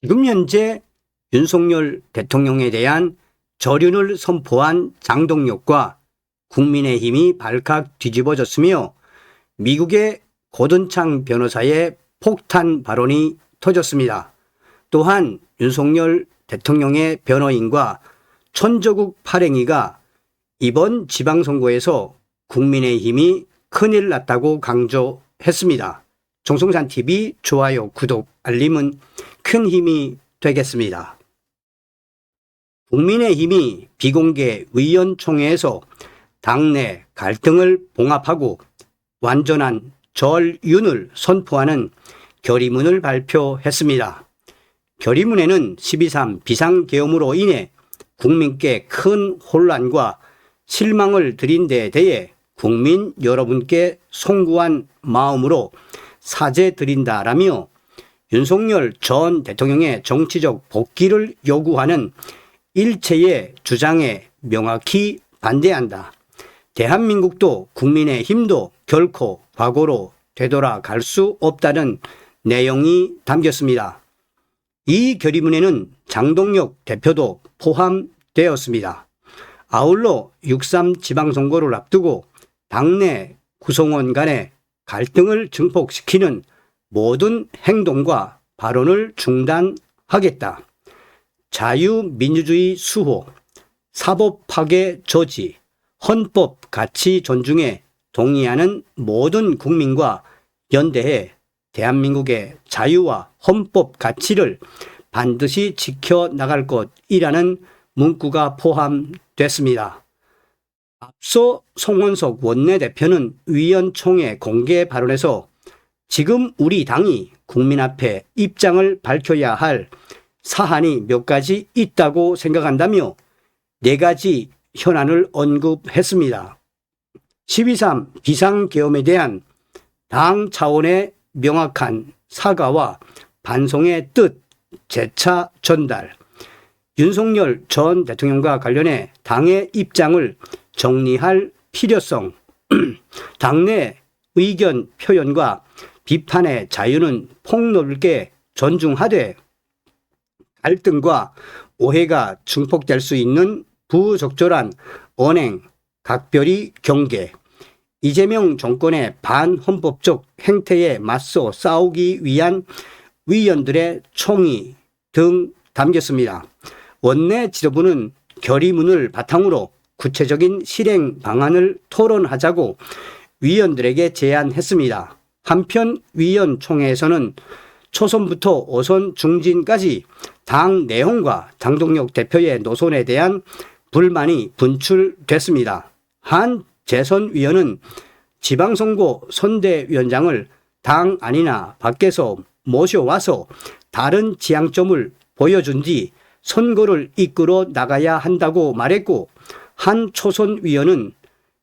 지금 현재 윤석열 대통령에 대한 절윤을 선포한 장동혁과 국민의힘이 발칵 뒤집어졌으며 미국의 고든창 변호사의 폭탄 발언이 터졌습니다. 또한 윤석열 대통령의 변호인과 천저국 팔행이가 이번 지방선거에서 국민의힘이 큰일 났다고 강조했습니다. 정성산TV 좋아요, 구독, 알림은 큰 힘이 되겠습니다. 국민의힘이 비공개 의원총회에서 당내 갈등을 봉합하고 완전한 절윤을 선포하는 결의문을 발표했습니다. 결의문에는 12.3 비상계엄으로 인해 국민께 큰 혼란과 실망을 드린 데 대해 국민 여러분께 송구한 마음으로 사죄드린다라며 윤석열 전 대통령의 정치적 복귀를 요구하는 일체의 주장에 명확히 반대한다. 대한민국도 국민의힘도 결코 과거로 되돌아갈 수 없다는 내용이 담겼습니다. 이 결의문에는 장동혁 대표도 포함되었습니다. 아울러 6.3 지방선거를 앞두고 당내 구성원 간의 갈등을 증폭시키는 모든 행동과 발언을 중단하겠다. 자유민주주의 수호, 사법 파괴 저지, 헌법 가치 존중에 동의하는 모든 국민과 연대해 대한민국의 자유와 헌법 가치를 반드시 지켜나갈 것이라는 문구가 포함됐습니다. 앞서 송원석 원내대표는 위원총회 공개 발언에서 지금 우리 당이 국민 앞에 입장을 밝혀야 할 사안이 몇 가지 있다고 생각한다며 4가지 현안을 언급했습니다. 12.3 비상계엄에 대한 당 차원의 명확한 사과와 반성의 뜻 재차 전달, 윤석열 전 대통령과 관련해 당의 입장을 정리할 필요성, 당내 의견 표현과 비판의 자유는 폭넓게 존중하되 갈등과 오해가 증폭될 수 있는 부적절한 언행, 각별히 경계, 이재명 정권의 반헌법적 행태에 맞서 싸우기 위한 위원들의 총의 등 담겼습니다. 원내 지도부는 결의문을 바탕으로 구체적인 실행 방안을 토론하자고 위원들에게 제안했습니다. 한편 위원총회에서는 초선부터 오선 중진까지 당 내용과 장동혁 대표의 노선에 대한 불만이 분출됐습니다. 한 재선위원은 지방선거 선대위원장을 당 안이나 밖에서 모셔와서 다른 지향점을 보여준 뒤 선거를 이끌어 나가야 한다고 말했고, 한 초선위원은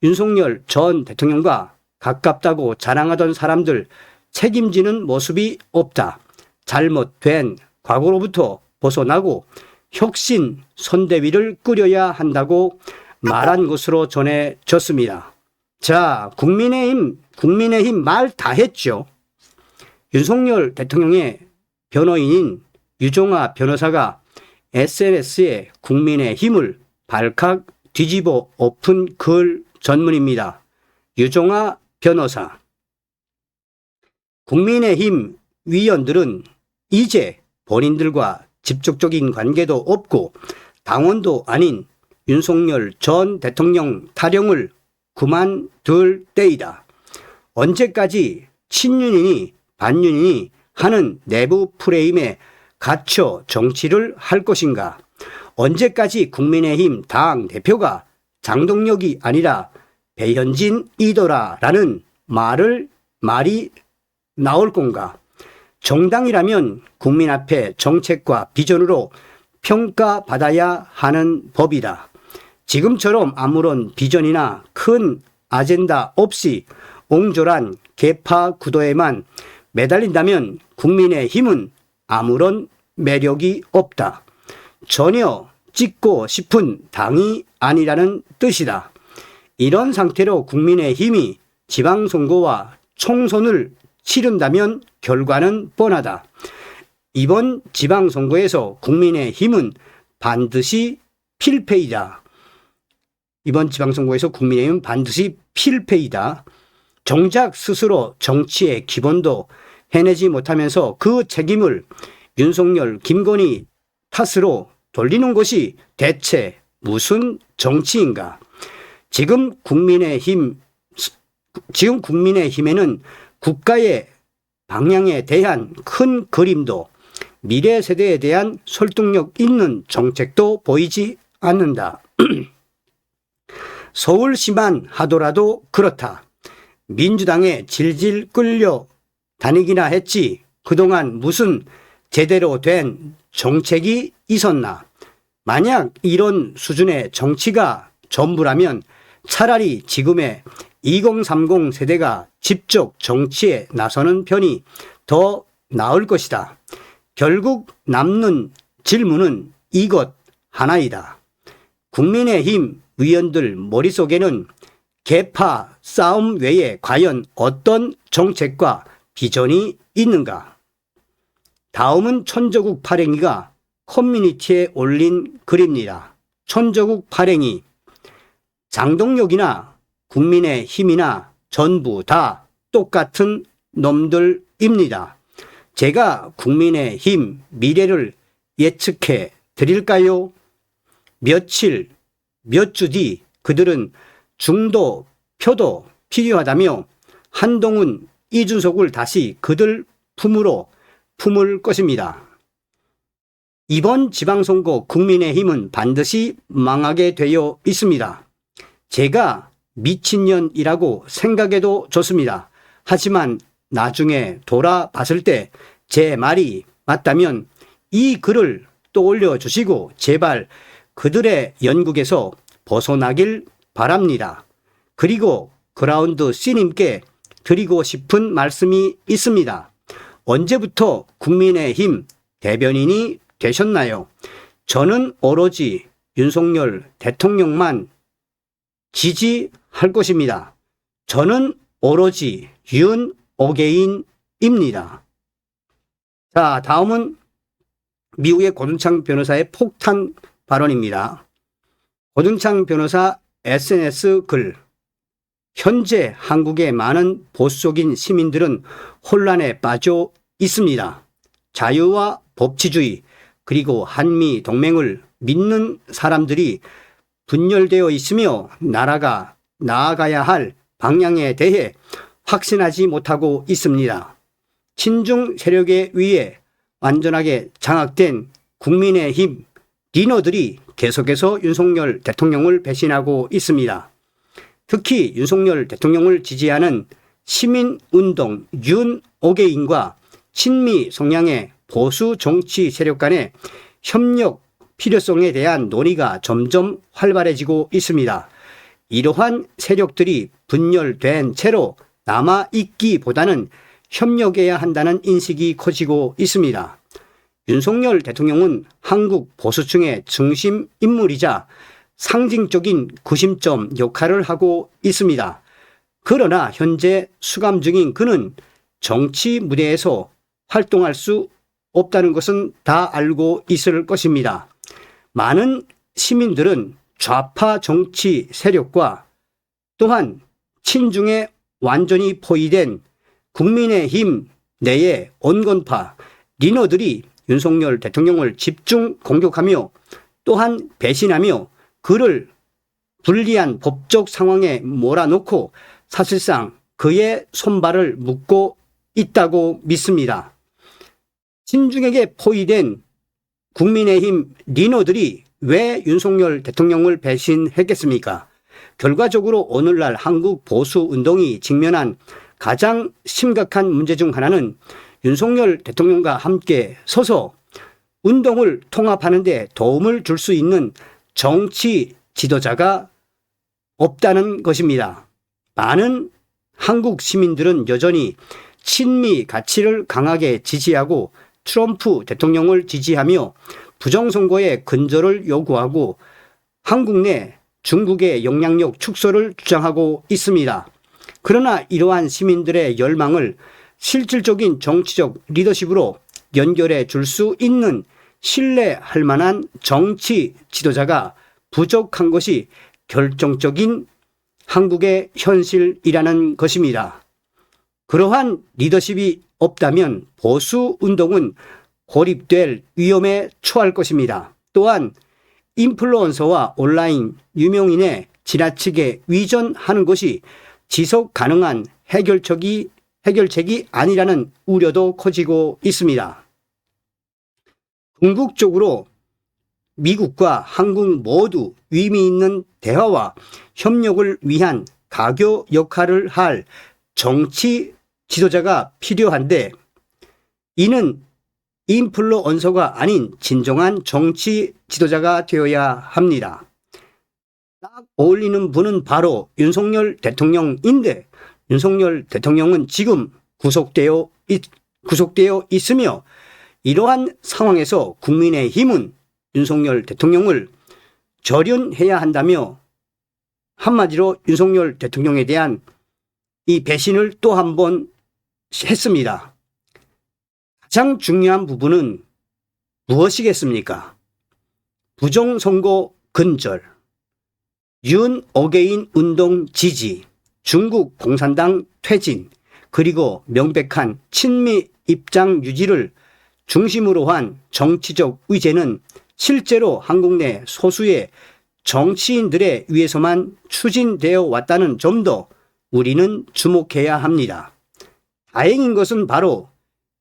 윤석열 전 대통령과 가깝다고 자랑하던 사람들 책임지는 모습이 없다. 잘못된 과거로부터 벗어나고 혁신 선대위를 꾸려야 한다고 말한 것으로 전해졌습니다. 자, 국민의힘 말 다 했죠. 윤석열 대통령의 변호인인 유종하 변호사가 SNS에 국민의힘을 발칵 뒤집어 엎은 글 전문입니다. 유종하 변호사. 국민의힘 위원들은 이제 본인들과 직접적인 관계도 없고 당원도 아닌 윤석열 전 대통령 타령을 그만둘 때이다. 언제까지 친윤이니 반윤이니 하는 내부 프레임에 갇혀 정치를 할 것인가? 언제까지 국민의힘 당 대표가 장동혁이 아니라 배현진이더라라는 말이 나올 건가? 정당이라면 국민 앞에 정책과 비전으로 평가받아야 하는 법이다. 지금처럼 아무런 비전이나 큰 아젠다 없이 옹졸한 계파 구도에만 매달린다면 국민의힘은 아무런 매력이 없다. 전혀 찍고 싶은 당이 아니라는 뜻이다. 이런 상태로 국민의힘이 지방선거와 총선을 치른다면 결과는 뻔하다. 이번 지방선거에서 국민의힘은 반드시 필패이다. 이번 지방선거에서 국민의힘은 반드시 필패이다. 정작 스스로 정치의 기본도 해내지 못하면서 그 책임을 윤석열, 김건희 탓으로 돌리는 것이 대체 무슨 정치인가? 지금 국민의힘에는 국가의 방향에 대한 큰 그림도 미래 세대에 대한 설득력 있는 정책도 보이지 않는다. 서울시만 하더라도 그렇다. 민주당에 질질 끌려 다니기나 했지 그동안 무슨 제대로 된 정책이 있었나. 만약 이런 수준의 정치가 전부라면 차라리 지금의 2030 세대가 직접 정치에 나서는 편이 더 나을 것이다. 결국 남는 질문은 이것 하나이다. 국민의힘 의원들 머릿속에는 계파 싸움 외에 과연 어떤 정책과 비전이 있는가? 다음은 천저국 발행이가 커뮤니티에 올린 글입니다. 천저국 발행이 장동혁이나 국민의힘이나 전부 다 똑같은 놈들입니다. 제가 국민의힘 미래를 예측해 드릴까요? 며칠, 몇 주 뒤 그들은 중도 표도 필요하다며 한동훈, 이준석을 다시 그들 품으로 품을 것입니다. 이번 지방선거 국민의힘은 반드시 망하게 되어 있습니다. 제가 미친년이라고 생각해도 좋습니다. 하지만 나중에 돌아봤을 때 제 말이 맞다면 이 글을 또 올려주시고 제발 그들의 연극에서 벗어나길 바랍니다. 그리고 그라운드 C님께 드리고 싶은 말씀이 있습니다. 언제부터 국민의힘 대변인이 되셨나요? 저는 오로지 윤석열 대통령만 지지할 것입니다. 저는 오로지 윤오개인입니다. 자, 다음은 미국의 고준창 변호사의 폭탄 발언입니다. 고준창 변호사 SNS 글. 현재 한국의 많은 보수적인 시민들은 혼란에 빠져 있습니다. 자유와 법치주의 그리고 한미 동맹을 믿는 사람들이 분열되어 있으며 나라가 나아가야 할 방향에 대해 확신하지 못하고 있습니다. 친중 세력에 의해 완전하게 장악된 국민의힘 리너들이 계속해서 윤석열 대통령을 배신하고 있습니다. 특히 윤석열 대통령을 지지하는 시민운동 윤오개인과 친미 성향의 보수 정치 세력 간의 협력 필요성에 대한 논의가 점점 활발해지고 있습니다. 이러한 세력들이 분열된 채로 남아있기보다는 협력해야 한다는 인식이 커지고 있습니다. 윤석열 대통령은 한국 보수층의 중심 인물이자 상징적인 구심점 역할을 하고 있습니다. 그러나 현재 수감 중인 그는 정치 무대에서 활동할 수 없다는 것은 다 알고 있을 것입니다. 많은 시민들은 좌파 정치 세력과 또한 친중에 완전히 포위된 국민의힘 내의 온건파 리너들이 윤석열 대통령을 집중 공격하며 또한 배신하며 그를 불리한 법적 상황에 몰아넣고 사실상 그의 손발을 묶고 있다고 믿습니다. 친중에게 포위된 국민의힘 리너들이 왜 윤석열 대통령을 배신했겠습니까? 결과적으로 오늘날 한국 보수 운동이 직면한 가장 심각한 문제 중 하나는 윤석열 대통령과 함께 서서 운동을 통합하는 데 도움을 줄 수 있는 정치 지도자가 없다는 것입니다. 많은 한국 시민들은 여전히 친미 가치를 강하게 지지하고 트럼프 대통령을 지지하며 부정선거의 근절을 요구하고 한국 내 중국의 영향력 축소를 주장하고 있습니다. 그러나 이러한 시민들의 열망을 실질적인 정치적 리더십으로 연결해 줄 수 있는 신뢰할 만한 정치 지도자가 부족한 것이 결정적인 한국의 현실이라는 것입니다. 그러한 리더십이 없다면 보수 운동은 고립될 위험에 처할 것입니다. 또한 인플루언서와 온라인 유명인에 지나치게 의존하는 것이 지속 가능한 해결책이 아니라는 우려도 커지고 있습니다. 궁극적으로 미국과 한국 모두 의미 있는 대화와 협력을 위한 가교 역할을 할 정치 지도자가 필요한데, 이는 인플루언서가 아닌 진정한 정치 지도자가 되어야 합니다. 딱 어울리는 분은 바로 윤석열 대통령인데, 윤석열 대통령은 지금 구속되어 있으며, 이러한 상황에서 국민의힘은 윤석열 대통령을 절연해야 한다며 한마디로 윤석열 대통령에 대한 이 배신을 또 한 번 했습니다. 가장 중요한 부분은 무엇이겠습니까? 부정선거 근절, 윤 어게인 운동 지지, 중국 공산당 퇴진, 그리고 명백한 친미 입장 유지를 중심으로 한 정치적 의제는 실제로 한국 내 소수의 정치인들에 의해서만 추진되어 왔다는 점도 우리는 주목해야 합니다. 다행인 것은 바로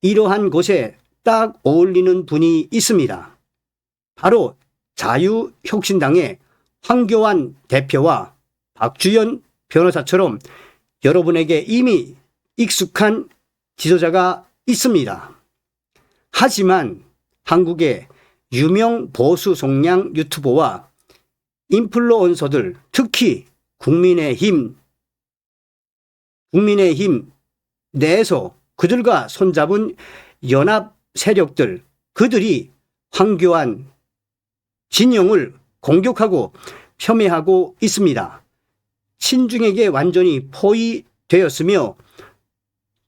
이러한 곳에 딱 어울리는 분이 있습니다. 바로 자유혁신당의 황교안 대표와 박주연 변호사처럼 여러분에게 이미 익숙한 지도자가 있습니다. 하지만 한국의 유명 보수 성향 유튜버와 인플루언서들, 특히 국민의힘 내에서 그들과 손잡은 연합 세력들, 그들이 황교안 진영을 공격하고 폄훼하고 있습니다. 친중에게 완전히 포위되었으며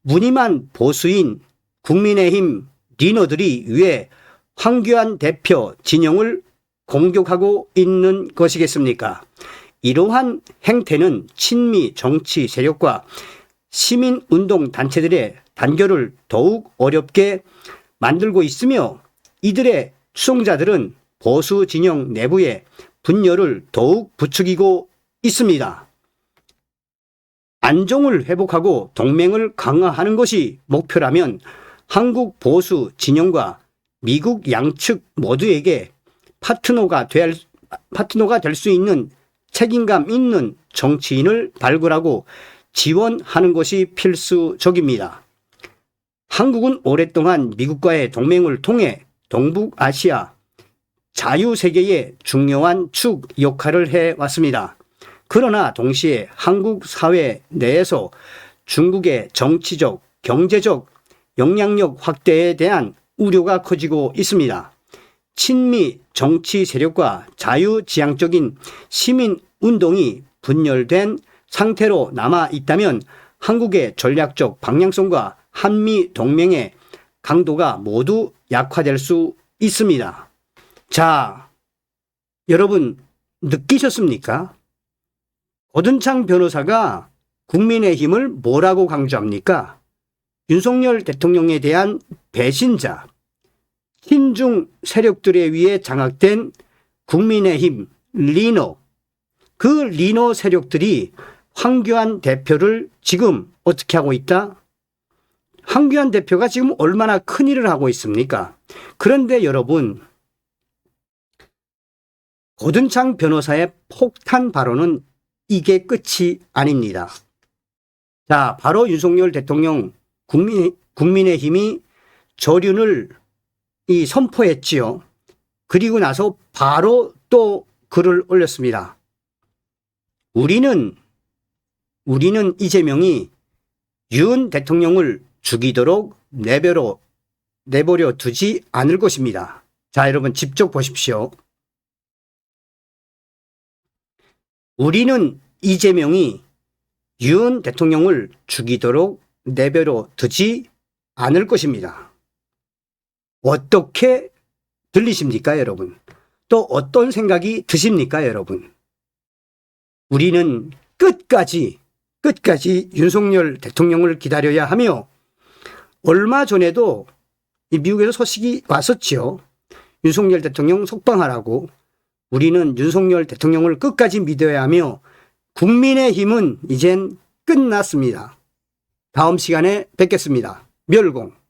무늬만 보수인 국민의힘 리너들이 왜 황교안 대표 진영을 공격하고 있는 것이겠습니까? 이러한 행태는 친미 정치 세력과 시민운동 단체들의 단결을 더욱 어렵게 만들고 있으며, 이들의 추종자들은 보수 진영 내부의 분열을 더욱 부추기고 있습니다. 안정을 회복하고 동맹을 강화하는 것이 목표라면 한국 보수 진영과 미국 양측 모두에게 파트너가 될 수 있는 책임감 있는 정치인을 발굴하고 지원하는 것이 필수적입니다. 한국은 오랫동안 미국과의 동맹을 통해 동북아시아 자유세계의 중요한 축 역할을 해왔습니다. 그러나 동시에 한국 사회 내에서 중국의 정치적, 경제적 영향력 확대에 대한 우려가 커지고 있습니다. 친미 정치 세력과 자유지향적인 시민운동이 분열된 상태로 남아 있다면 한국의 전략적 방향성과 한미 동맹의 강도가 모두 약화될 수 있습니다. 자, 여러분 느끼셨습니까? 고든창 변호사가 국민의힘을 뭐라고 강조합니까? 윤석열 대통령에 대한 배신자, 친중 세력들에 의해 장악된 국민의힘 리너, 그 리너 세력들이 황교안 대표를 지금 어떻게 하고 있다? 황교안 대표가 지금 얼마나 큰일을 하고 있습니까? 그런데 여러분, 고든창 변호사의 폭탄 발언은 이게 끝이 아닙니다. 자, 바로 윤석열 대통령 국민의힘이 저륜을 선포했지요. 그리고 나서 바로 또 글을 올렸습니다. 우리는 이재명이 윤 대통령을 죽이도록 내버려 두지 않을 것입니다. 자, 여러분 직접 보십시오. 우리는 이재명이 윤 대통령을 죽이도록 내버려 두지 않을 것입니다. 어떻게 들리십니까, 여러분? 또 어떤 생각이 드십니까, 여러분? 우리는 끝까지 윤석열 대통령을 기다려야 하며, 얼마 전에도 이 미국에서 소식이 왔었지요. 윤석열 대통령 석방하라고. 우리는 윤석열 대통령을 끝까지 믿어야 하며, 국민의힘은 이젠 끝났습니다. 다음 시간에 뵙겠습니다. 멸공.